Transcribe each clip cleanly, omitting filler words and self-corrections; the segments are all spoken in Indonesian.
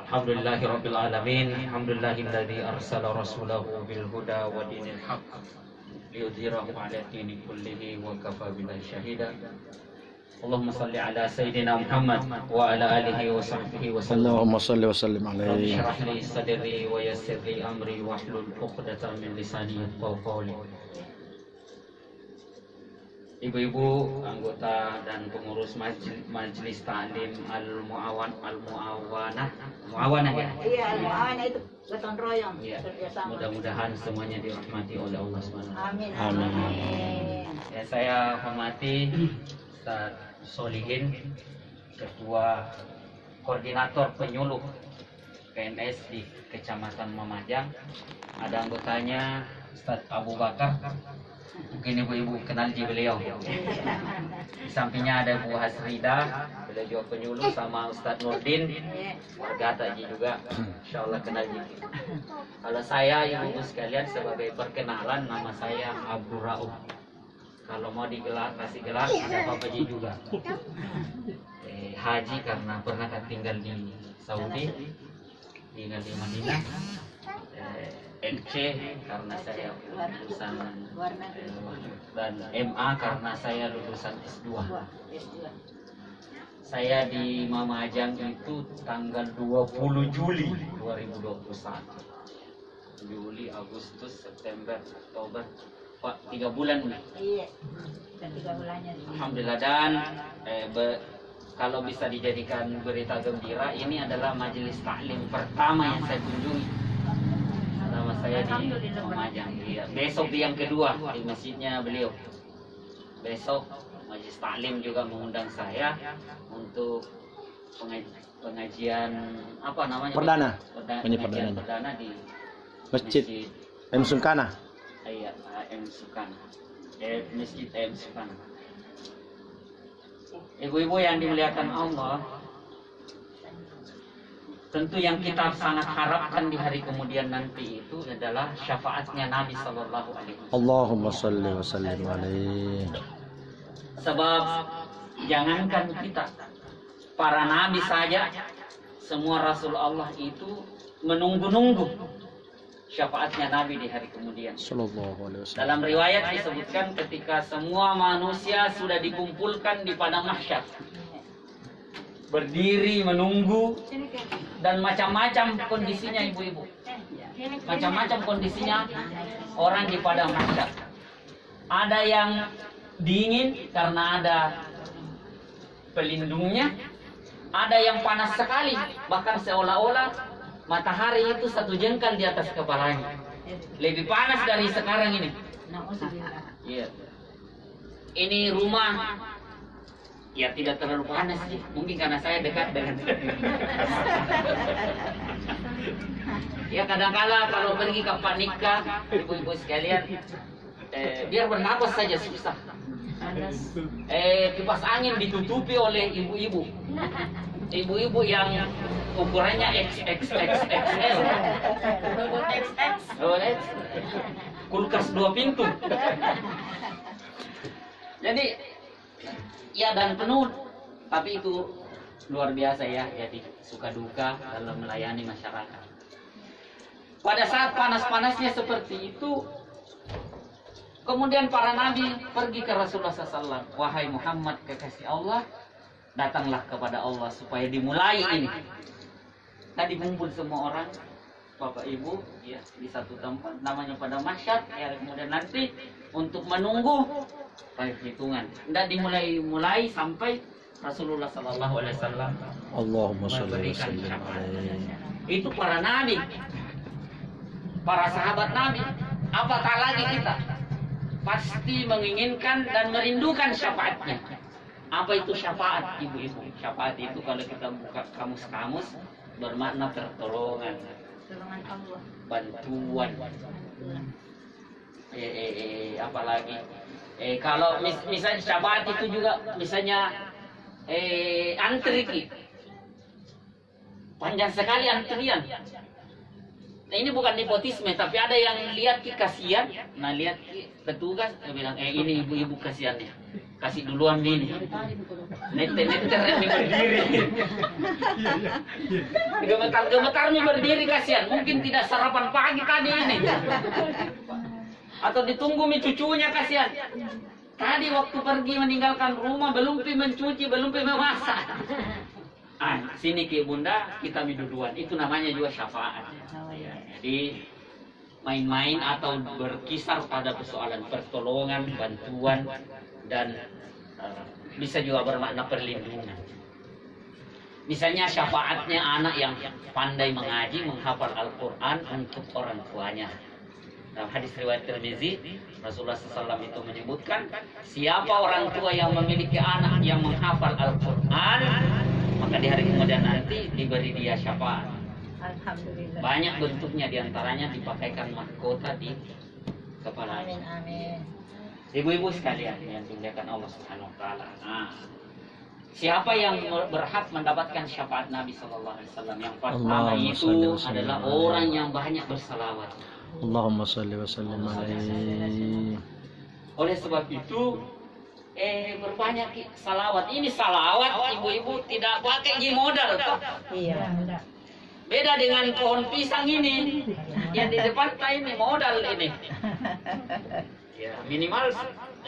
Alhamdulillahirabbil alamin. Alhamdulillahilladzi arsala rasulahu bil huda wa dinil haqq liyudhhirahu 'ala dini kullihi wa kafa billahi shahida. Allahumma salli ala sayyidina Muhammad wa ala alihi wa sahbihi wa sallam. Allahumma salli wa sallim alaihi. Shrah li sadri wa yassir li amri wahlul 'uqdatam min lisani yafqahu qawli. Ibu-ibu anggota dan pengurus Majelis Ta'lim Al-Muawanah ya? Iya, Al-Muawanah itu gotong royong. Ya, mudah-mudahan semuanya dirahmati oleh Allah SWT. Amin. Amin. Ya, saya hormati Ustaz Solihin, Ketua Koordinator Penyuluh PNS di Kecamatan Mamajang. Ada anggotanya Ustaz Abu Bakar. Mungkin ibu-ibu kenal di beliau. Di sampingnya ada Bu Hasrida, beliau juga penyuluh, sama Ustadz Nurdin, warga Taji juga. Insya Allah kenal di. Kalau saya ibu-ibu sekalian sebagai perkenalan, nama saya Abdul Rauf. Kalau mau digelar, kasih gelar, ada Bapak Ji juga. Haji karena pernah tinggal di Saudi, tinggal di Madinah. LC karena saya lulusan dan MA karena saya lulusan S2. Saya di Mamajang itu tanggal 20 Juli 2021. Juli, Agustus, September, Oktober, Pak, 3 bulan nih. Iya, 3 bulannya. Alhamdulillah. Dan kalau bisa dijadikan berita gembira, ini adalah majelis taklim pertama yang saya kunjungi. Nama saya di Mamajang. Iya. Besok yang kedua di masjidnya beliau. Besok majelis taklim juga mengundang saya untuk pengajian apa namanya? Pengajian perdana di Masjid M Sungkana. Iya, M Sungkana. Masjid M Sungkana. Ibu-ibu yang dimuliakan Allah, tentu yang kita sangat harapkan di hari kemudian nanti itu adalah syafaatnya Nabi Sallallahu Alaihi Wasallam. Allahumma salli wa sallim alaihi. Sebab jangankan kita, para nabi saja, semua Rasul Allah itu menunggu-nunggu syafaatnya Nabi di hari kemudian. Sallallahu alaihi wasallam. Dalam riwayat disebutkan ketika semua manusia sudah dikumpulkan di padang mahsyar, berdiri menunggu, dan macam-macam kondisinya ibu-ibu, macam-macam kondisinya orang di padang mahsyar. Ada yang dingin karena ada pelindungnya, ada yang panas sekali, bahkan seolah-olah matahari itu 1 jengkal di atas kepalanya, lebih panas dari sekarang ini. Iya. Ini rumah ya tidak terlalu panas sih, mungkin karena saya dekat dengan ya kadang-kala kalau pergi ke Panika, ibu-ibu sekalian, biar bernapas saja susah. Kipas angin ditutupi oleh ibu-ibu yang ukurannya XXXL, kulkas 2 pintu. Jadi ya, dan penuh, tapi itu luar biasa ya, jadi suka duka dalam melayani masyarakat. Pada saat panas-panasnya seperti itu, kemudian para nabi pergi ke Rasulullah SAW. Wahai Muhammad, kekasih Allah, datanglah kepada Allah supaya dimulai ini. Tadi kumpul semua orang, Bapak Ibu, ya, di satu tempat, namanya pada mahsyar, ya, kemudian nanti untuk menunggu perhitungan. Tidak dimulai sampai Rasulullah SAW Allahumma salli wa memberikan sallim syafaat. alaihi. Itu para nabi, para sahabat Nabi. Apakah lagi kita? Pasti menginginkan dan merindukan syafaatnya. Apa itu syafaat, ibu-ibu? Syafaat itu kalau kita buka kamus-kamus bermakna pertolongan, bantuan. Apalagi kalau misalnya syafaat itu juga misalnya antri, panjang sekali antrian. Nah, ini bukan nepotisme, tapi ada yang lihat kasihan, nah lihat petugas, dia bilang ini ibu-ibu kasihannya. kasih duluan bini. Neter ini berdiri. Gemetar nih berdiri kasihan. Mungkin tidak sarapan pagi tadi ini. Atau ditunggu mi cucunya kasihan. Tadi waktu pergi meninggalkan rumah belum pi mencuci, belum pi memasak. Sini ke bunda kita duluan. Itu namanya juga syafaat. Ya, jadi main-main atau berkisar pada persoalan pertolongan, bantuan, dan bisa juga bermakna perlindungan. Misalnya syafaatnya anak yang pandai mengaji, menghafal Al-Quran untuk orang tuanya. Dalam hadis riwayat Tirmizi, Rasulullah SAW itu menyebutkan, siapa orang tua yang memiliki anak yang menghafal Al-Quran, maka di hari kemudian nanti diberi dia syafaat. Alhamdulillah. Banyak bentuknya, diantaranya dipakaikan mahkota di kepala. Amin, amin. Ibu-ibu sekalian yang dimuliakan Allah Subhanahu wa taala. Siapa yang berhak mendapatkan syafaat Nabi sallallahu alaihi wasallam? Yang pertama itu adalah orang yang banyak bersalawat. Allahumma salli wa sallim alaihi. Oleh sebab itu berbanyak salawat. Ini salawat ibu-ibu tidak pakai modal. Iya. Beda dengan pohon pisang ini yang di depan ini modal ini. Ya, minimal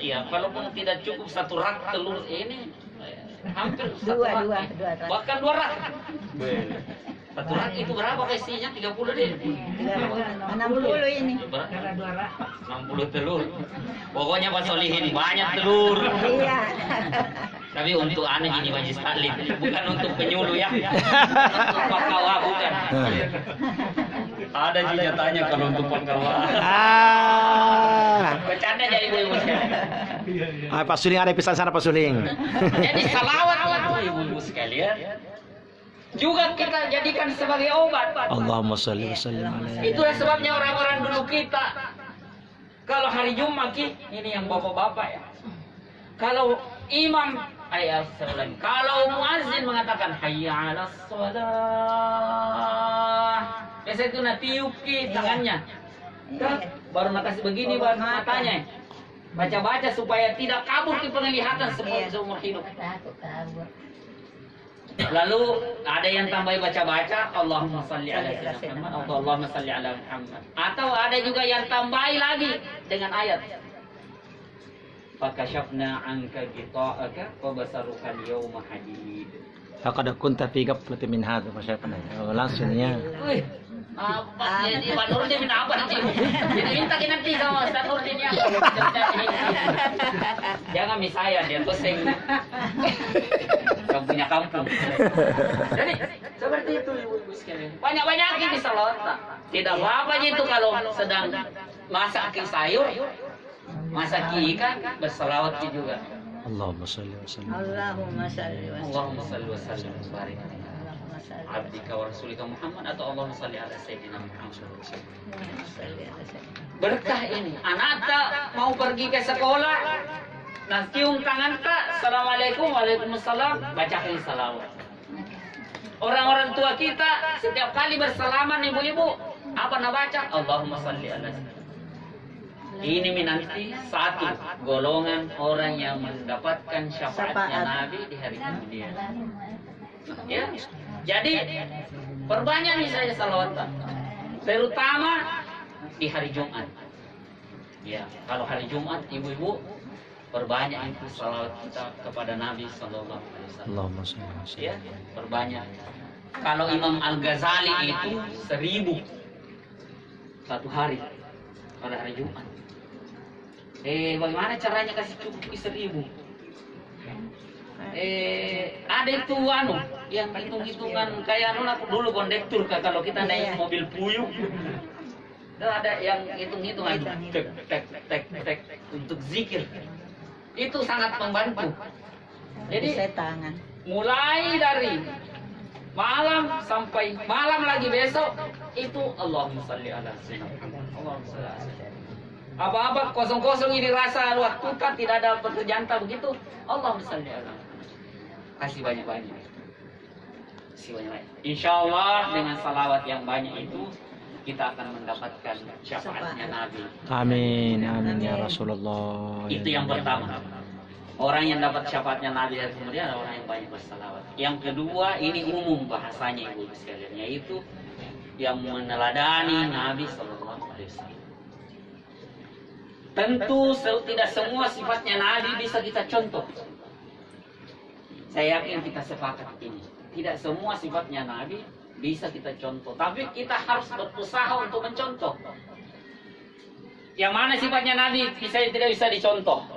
ya kalaupun tidak cukup satu rak telur ini hampir satu rak. Dua. Bahkan 2 rak. Satu rak itu berapa isinya? 30 deh. 60 ini. 60 telur. Pokoknya Pak Solihin banyak telur. Iya. Tapi untuk aneh ini majlis taklim, bukan untuk penyuluh ya. Untuk pakawa bukan. Ada nyatanya kalau untuk pakawa. Bercanda jadi ibu-ibu sekalian. Pak Suling ada pesan sana Pak Suling. Jadi salawat ibu-ibu sekalian juga kita jadikan sebagai obat. Allahumma shalli wa sallim alaihi. Itulah sebabnya orang-orang dulu kita kalau hari Jumat ini yang bapak-bapak ya. Kalau imam kalau muazzin mengatakan hayya 'alas shalah. Biasa itu natiup tangannya. Baru makasih begini baru matanya. Baca-baca supaya tidak kabur di penglihatan seumur hidup. Lalu ada yang tambah baca-baca Allahumma salli ala sayyidina Muhammad atau Allahumma salli ala Muhammad. Atau ada juga yang tambahi lagi dengan ayat. Fakashafna anka ghita'aka wa basaruka al-yawma hadid. Laqad kunta fi ghaflatin min hadza fasyafna. Langsungnya. Wih. Apa ini Pak Nurdin apa nanti? Jadi minta nanti sama Ustaz Nurdin ya. Jangan misalnya dia pusing. Kamu punya kampung. Jadi seperti itu ibu-ibu sekalian. Banyak-banyakin di salawat. Tidak apa-apa itu kalau sedang masak sayur, masak ikan, bersalawat juga. Allahumma salli wa sallim. Allahumma salli wa sallim. Allahumma salli wa sallim wa barik abdika wa rasulika Muhammad atau Allahumma salli ala sayyidina Muhammad. Berkah ini. Anak tak mau pergi ke sekolah, nah cium tangan tak, assalamualaikum, waalaikumsalam, bacakan salawat. Orang-orang tua kita setiap kali bersalaman ibu-ibu, apa nak baca? Allahumma salli ala sayyidina. Ini nanti satu golongan orang yang mendapatkan syafaatnya Nabi di hari kemudian. Ya, jadi perbanyak nih saya salawatan, terutama di hari Jumat. Ya, kalau hari Jumat ibu-ibu perbanyak itu salawat kita kepada Nabi Sallallahu Alaihi Wasallam. Allahumma salli wa sallim. Ya, perbanyak. Kalau Imam Al-Ghazali itu 1000 satu hari pada hari Jumat. Bagaimana caranya kasih cukup 1000? Ada itu yang hitung-hitungan kayak aku dulu kondektur kalau kita naik mobil puyuh. Ada yang hitung-hitungan tek untuk zikir. Itu sangat membantu. Jadi mulai dari malam sampai malam lagi besok itu Allahumma shalli ala sayyidina Muhammad. Allahumma shalli ala sayyidina. Apa-apa kosong-kosong ini rasa waktu kan tidak ada pekerjaan tak begitu. Allahumma shalli ala. Kasih banyak-banyak. Kasih banyak-banyak. Insyaallah dengan salawat yang banyak itu kita akan mendapatkan syafaatnya Nabi. Amin, amin ya Rasulullah. Itu yang pertama. Orang yang dapat syafaatnya Nabi dan kemudian ada orang yang banyak bersalawat. Yang kedua, ini umum bahasanya ibu sekalian, yaitu yang meneladani Nabi Sallallahu Alaihi Wasallam. Tentu tidak semua sifatnya Nabi bisa kita contoh. Saya yakin kita sepakat ini. Tidak semua sifatnya Nabi bisa kita contoh, tapi kita harus berusaha untuk mencontoh. Yang mana sifatnya Nabi tidak bisa dicontoh?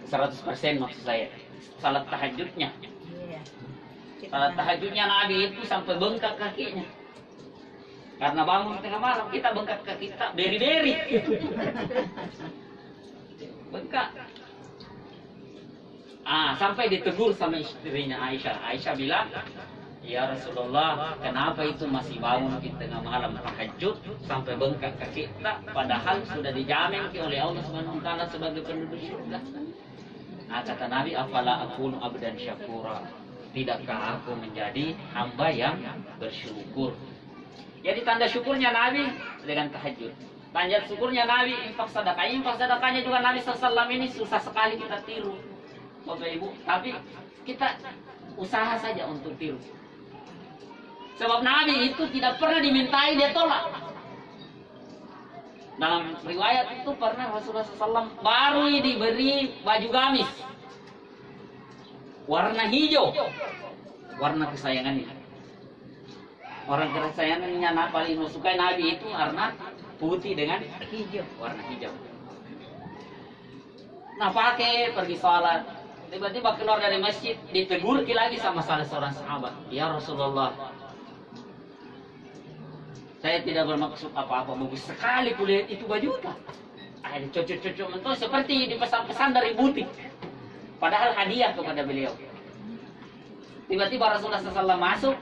100% maksud saya. Salat tahajudnya. Iya. Salat tahajudnya Nabi itu sampai bengkak kakinya. Karena bangun tengah malam, kita bengkak kaki kita beri-beri. Bengkak. Sampai ditegur sama istrinya Aisyah. Aisyah bilang, ya Rasulullah, kenapa itu masih bangun di tengah malam tahajud sampai bengkak kaki kita, padahal sudah dijamin oleh Allah Subhanahu wa taala sebagai penduduk surga. Kata Nabi, afala akunu abdan syakura, tidakkah aku menjadi hamba yang bersyukur? Jadi tanda syukurnya Nabi dengan tahajud. Tanda syukurnya Nabi infak sedekah. Infak sedekahnya juga Nabi SAW ini susah sekali kita tiru, Bapak Ibu. Tapi kita usaha saja untuk tiru. Sebab Nabi itu tidak pernah dimintai, dia tolak. Dalam riwayat itu pernah Rasulullah SAW baru diberi baju gamis warna hijau, warna kesayangannya. Orang kesayangannya paling suka Nabi itu warna putih dengan Hijau. warna hijau. Nah pakai pergi sholat, tiba-tiba keluar dari masjid, ditegur lagi sama salah seorang sahabat. Ya Rasulullah, saya tidak bermaksud apa-apa, bagus sekali kulihat itu baju tak. Ada cocok-cocok mentok seperti dipesan-pesan dari butik. Padahal hadiah kepada beliau. Tiba-tiba Rasulullah SAW masuk,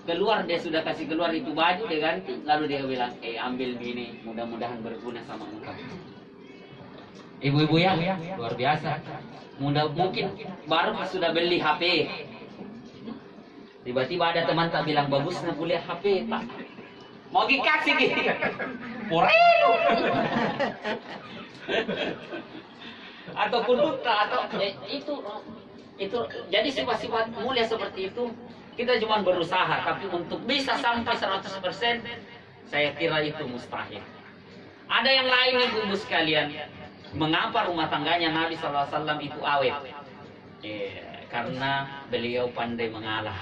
keluar, dia sudah kasih keluar itu baju, dia ganti. Lalu dia bilang, ambil ini, mudah-mudahan berguna sama engkau. Ibu-ibu ya, luar biasa. Mungkin baru sudah beli HP. Tiba-tiba ada teman tak bilang, bagusnya kuliah HP tak. Mau dikasih gitu. Porelo. Ataupun duta atau itu jadi sifat-sifat mulia seperti itu kita cuma berusaha, tapi untuk bisa sampai 100% saya kira itu mustahil. Ada yang lain ibu sekalian, mengapa rumah tangganya Nabi SAW itu awet? Karena beliau pandai mengalah.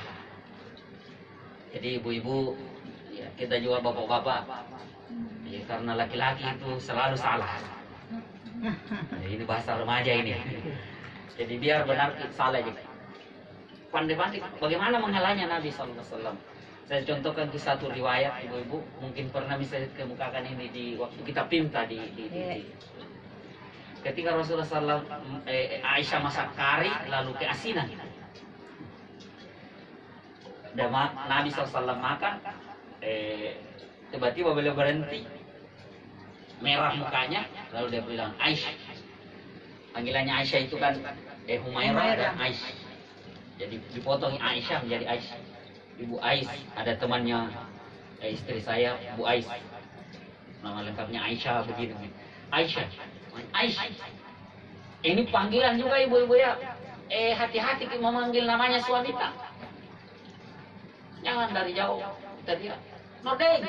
Jadi ibu-ibu, kita juga bapak-bapak, karena laki-laki itu selalu salah. Ini bahasa remaja ini. Jadi biar benar salah juga. Pandai-pandai bagaimana mengalahnya Nabi SAW. Saya contohkan di satu riwayat, ibu-ibu mungkin pernah bisa kemukakan ini di waktu kita PIM tadi. Ketika Rasulullah SAW, Aisyah masak kari lalu keasinan. Dan Nabi SAW makan. Tiba-tiba beliau berhenti, merah mukanya, lalu dia bilang Aisyah. Panggilannya Aisyah itu kan Humairah dan Aisyah. Jadi dipotong Aisyah menjadi Aisyah. Ibu Ais, ada temannya istri saya, Bu Ais. Nama lengkapnya Aisyah begitu. Aisyah. Aisyah. Ini panggilan juga ibu-ibu ya. Hati-hati kita memanggil namanya suami tak. Jangan dari jauh. Tadi Nordeng.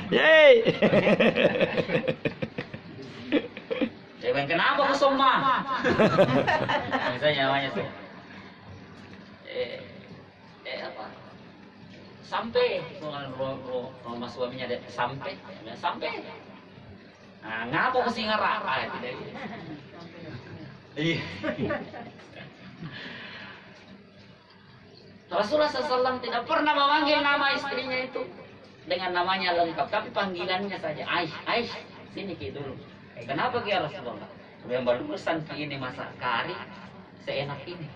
Yeay. Kenapa kau Soma? Misalnya namanya tuh. Apa? Sampai rumah suaminya ada sampai. Nah, ngapa kau Singara? Tidak. Iya. Rasulullah SAW tidak pernah memanggil nama istrinya itu dengan namanya lengkap, tapi panggilannya saja Aisyah, sini ki dulu. Kenapa ya Rasulullah? Yang barusan ki ini masak kari seenak ini.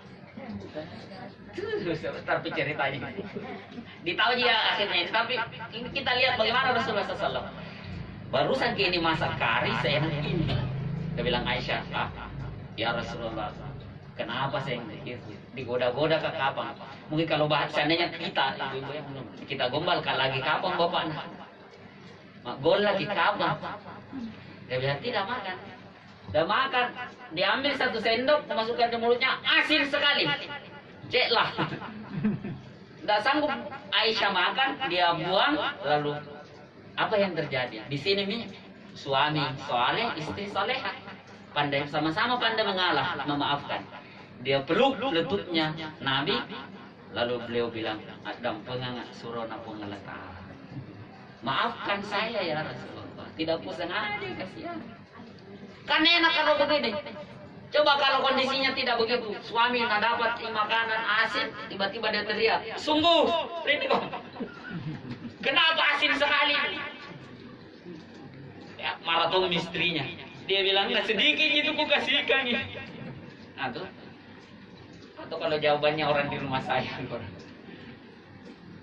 Tapi ceritanya ditahu dia akhirnya ini, tapi ini kita lihat bagaimana Rasulullah SAW. Barusan ki ini masak kari seenak ini. Dia bilang Aisyah, ya Rasulullah, kenapa saya begitu? Digoda-goda ke kapan? Mungkin kalau seandainya kita gombal lagi kapan bapak nak? Gol lagi kapan? Dia bilang tidak makan. Udah makan, diambil 1 sendok, dimasukkan ke mulutnya, asin sekali. Ceklah. Tidak sanggup Aisyah makan, dia buang, lalu apa yang terjadi? Di sini nih, suami soleh, istri soleha, pandai sama-sama pandai mengalah, memaafkan. Dia peluk lututnya Nabi, lalu beliau bilang, Adam pengangat surona pengelata. Maafkan saya ya Rasulullah, tidak pusing aja kasihan. Kan enak kalau begini. Coba kalau kondisinya tidak begitu, suami nggak dapat makanan asin, tiba-tiba dia teriak, sungguh, ini kok, kenapa asin sekali? Ya, marah tuh istrinya. Dia bilang nggak sedikit itu ku kasihkan ya. Atau kalau jawabannya orang di rumah saya,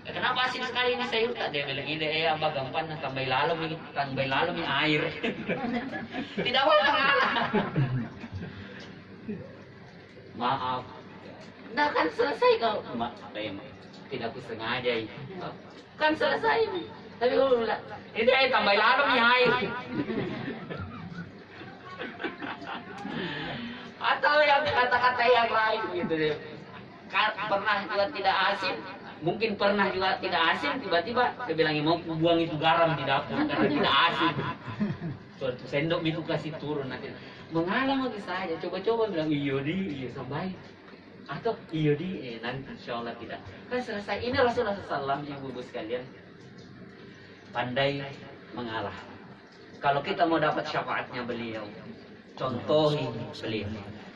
kenapa asin sekali ini sayur tak? Dia bilang ini apa gampang tambah lalu air. Tidak apa-apa. Maaf, nah kan selesai kau. Tidak kusengaja ini. Kan selesai. Tapi kau bilang, ini air tambah lalu nih air. Atau yang kata-kata yang lain gitu deh. Pernah juga tidak asin, mungkin pernah juga tidak asin, tiba-tiba dia bilang mau buang itu garam di dapur karena tidak asin. Suatu sendok itu kasih turun nanti. Mengalah lagi saja, coba-coba bilang iya di, iya sampai. Atau iya di, nanti insya Allah tidak. Kan selesai. Ini Rasulullah SAW ibu-ibu sekalian pandai mengalah. Kalau kita mau dapat syafaatnya beliau, contohi beliau.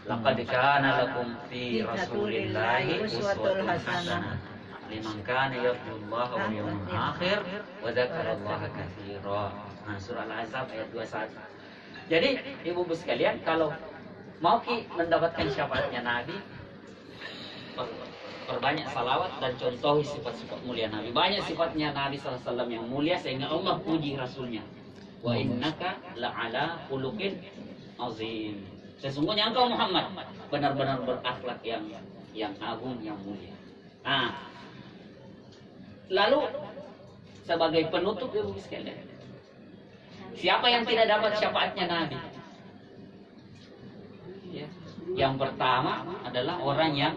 Laqad kana lakum fi Rasulillahi uswatun hasanah liman kana yarjullaha wal yawmal akhir wa dzakarallaha katsiran. Nah, surah Al-Ahzab ayat 21. Jadi ibu-ibu sekalian, kalau mau mendapatkan syafaatnya Nabi, perbanyak salawat dan contohi sifat-sifat mulia Nabi. Banyak sifatnya Nabi SAW yang mulia sehingga Allah puji Rasulnya. Wa innaka la'ala khuluqin azim. Sesungguhnya engkau Muhammad benar-benar berakhlak yang agung, yang mulia. Nah, lalu sebagai penutup ibu sekalian, siapa yang tidak dapat syafaatnya Nabi? Ya. Yang pertama adalah orang yang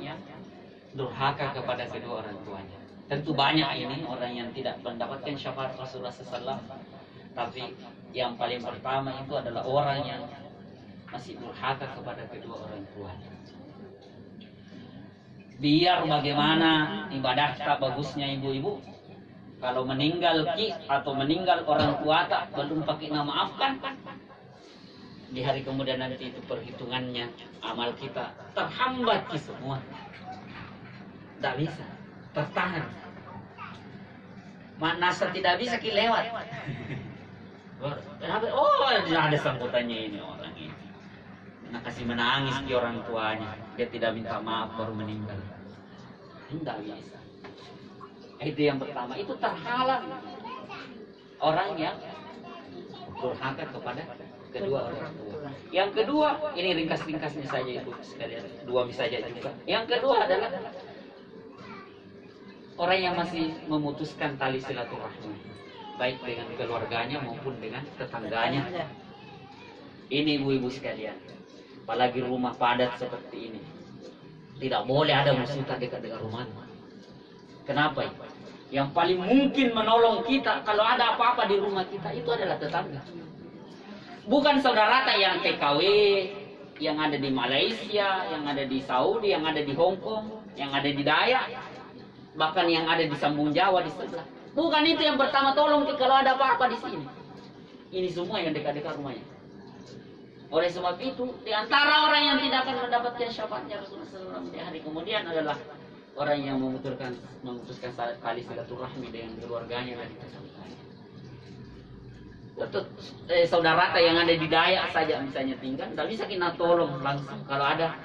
durhaka kepada kedua orang tuanya. Tentu banyak ini orang yang tidak mendapatkan syafaat Rasulullah SAW. Tapi yang paling pertama itu adalah orang yang masih durhaka kepada kedua orang tuanya. Biar bagaimana ibadah tak bagusnya ibu-ibu, kalau meninggal atau meninggal orang tua tak belum pakai nama maafkan, di hari kemudian nanti itu perhitungannya amal kita terhambat semua, tidak bisa tertahan. Nasa tidak bisa lewat. Oh, tidak ada sangkutannya ini orang ini. Nah, kasih menangis di orang tuanya, dia tidak minta maaf baru meninggal. Tidak bisa. Itu yang pertama, itu terhalang orang yang durhaka kepada kedua orang tua. Yang kedua, ini ringkas-ringkasnya saja itu sekalian, dua saja juga. Yang kedua adalah orang yang masih memutuskan tali silaturahmi, baik dengan keluarganya maupun dengan tetangganya. Ini ibu-ibu sekalian, apalagi rumah padat seperti ini, tidak boleh ada musuh dekat dengan rumah. Kenapa? Yang paling mungkin menolong kita kalau ada apa-apa di rumah kita itu adalah tetangga. Bukan saudara yang TKW, yang ada di Malaysia, yang ada di Saudi, yang ada di Hong Kong, yang ada di Dayak, bahkan yang ada di Sambung Jawa di sebelah. Bukan itu yang pertama tolong kalau ada apa-apa di sini. Ini semua yang dekat-dekat rumahnya. Oleh sebab itu, di antara orang yang tidak akan mendapatkan syafaatnya Rasulullah SAW di hari kemudian adalah orang yang memutuskan tali silaturahmi dengan keluarganya dan tetangganya. Saudara yang ada di Dayak saja misalnya tinggal, tidak bisa kita tolong langsung. Kalau ada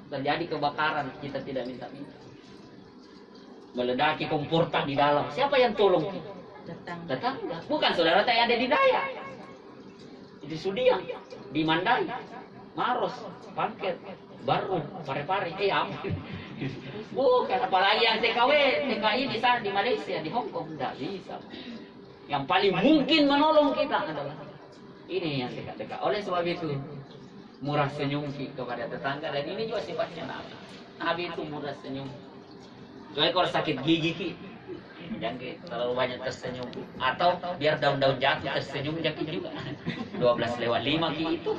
terjadi kebakaran, kita tidak minta-minta. Meledaki kompor di dalam, siapa yang tolong? Tetangga. Bukan saudara yang ada di Dayak. Di Sudiang, di Mandai, Maros, Pangket, Baru, Pare-Pare, apa? Bukan, apalagi yang TKI di sana, di Malaysia, di Hong Kong, tidak bisa. Yang paling mungkin menolong kita adalah ini yang dekat-dekat. Oleh sebab itu, murah senyum kepada tetangga, dan ini juga sifatnya Nabi. Nabi itu murah senyum. Kecuali kalau sakit gigi ki, jangan terlalu banyak tersenyum. Atau biar daun-daun jatuh tersenyum jangan juga. 12:05 ki itu.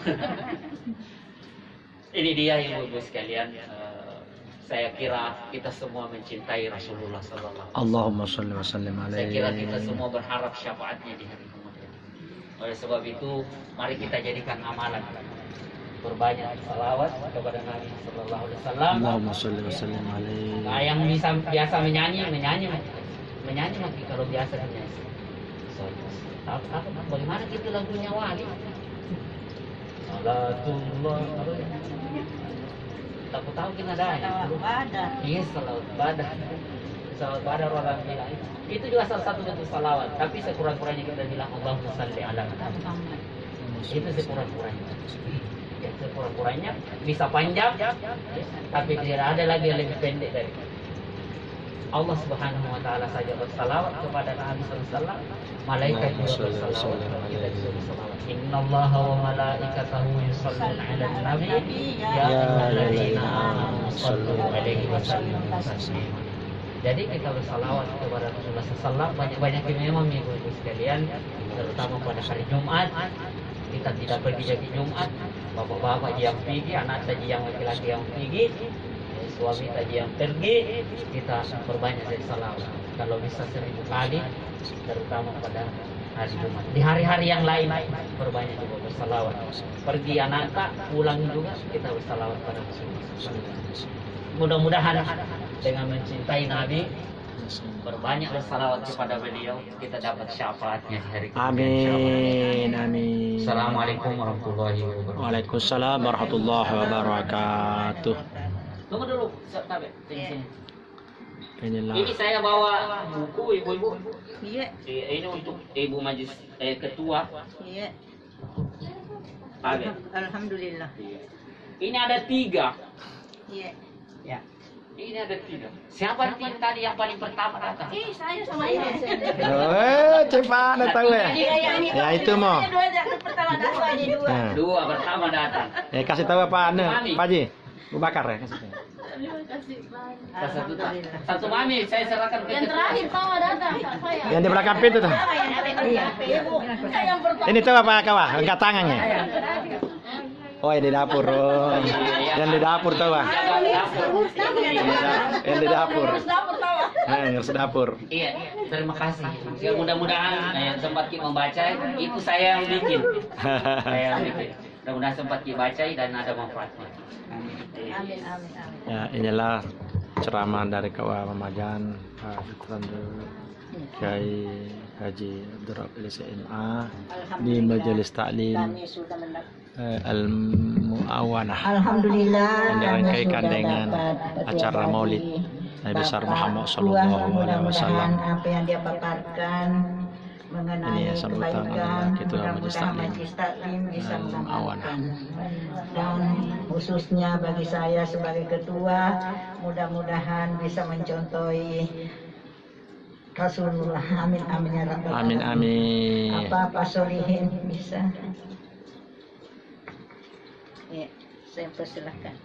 Ini dia yang ibu sekalian. Saya kira kita semua mencintai Rasulullah Sallallahu Alaihi Wasallam. Allahumma sholli wa sallim Saya kira kita alaihi. semua berharap syafaatnya di hari kemudian. Oleh sebab itu, mari kita jadikan amalan berbanyak salawat kepada Nabi Sallallahu Alaihi Wasallam. Allahumma sholli wa sallim alaihi. Nah, yang biasa menyanyi mungkin kalau biasa menyanyi. Bagaimana kita lagunya wali? Salatullah. Tahu kita ada ya. Iya, salawat badah. Salawat badah orang bilang itu juga salah satu bentuk salawat. Tapi sekurang-kurangnya kita bilang Allahumma shalli ala Muhammad. Itu sekurang-kurangnya. Ya, sekurang-kurangnya bisa panjang, tapi tidak ada lagi yang lebih pendek dari itu. Allah Subhanahu wa taala saja bersalawat kepada Nabi sallallahu alaihi wasallam, malaikat juga bersalawat, kita juga bersalawat. Innallaha wa malaikatahu yusholluna 'alan nabi ya ayyuhalladzina amanu shallu 'alaihi wa sallimu taslima. Jadi kita bersalawat kepada Rasulullah sallallahu banyak-banyak memang ibu-ibu sekalian, terutama pada hari Jumat. Kita tidak pergi jadi Jumat, bapak-bapak yang pergi, anak saja yang laki-laki yang pergi, suami saja yang pergi, kita berbanyak dari salawat. Kalau bisa 1000 kali, terutama pada hari Jumat. Di hari-hari yang lain berbanyak juga bersalawat. Pergi anak pulang juga kita bersalawat pada Rasulullah. Mudah-mudahan dengan mencintai Nabi, berbanyak bersalawat kepada beliau, kita dapat syafaatnya di hari kemudian. Amin, amin. Assalamualaikum warahmatullahi wabarakatuh. Waalaikumsalam warahmatullahi wabarakatuh. Tunggu dulu, Tabe. Sini. Inilah. Ini saya bawa buku ibu-ibu. Iya. Ini untuk ibu majlis ketua. Iya. Tabe. Alhamdulillah. Ini ada 3. Iya. Ya. Ini ada 3. Siapa tim tadi yang paling pertama datang? Saya sama ini. Cepat dah tahu ya. Ya itu mau. Pertama datang aja 2. Nah. 2 pertama datang. Kasih tahu apa anda, Pak Haji? Abu Bakar ya kasih tahu. Satu mami saya serahkan ke Yang terakhir Tawa datang, Kak saya. Yang di belakang pintu tuh. Yang pertama. Ini tuh apa kawan? Angkat tangannya. Oh yang di dapur. Oh. Yang di dapur tuh ah. Yang di dapur. Yang di dapur. Iya, terima kasih. Ya, mudah-mudahan yang sempat kita membaca itu saya yang bikin. Saya yang bikin. Mudah-mudahan sempat kita baca dan ada manfaatnya. Amin, amin, amin. Ya inilah ceramah dari Ketua Mamajan Pak Kiai Haji Abdurrahman SMA di Majelis Taklim Kami sudah mendapat. Al-Mu'awanah Alhamdulillah. yang dirangkaikan dengan acara Maulid Nabi besar Muhammad Sallallahu Alaihi Wasallam. Apa yang dia paparkan mengenai Ini sambutan kebaikan, adalah Ketua Majelis mudah-mudahan Taklim Majelis Taklim bisa mengamalkan. Dan khususnya bagi saya sebagai ketua, mudah-mudahan bisa mencontohi Rasulullah. Amin amin ya rabbal Amin alamin. amin. Apa solihin bisa. Ya, saya persilahkan.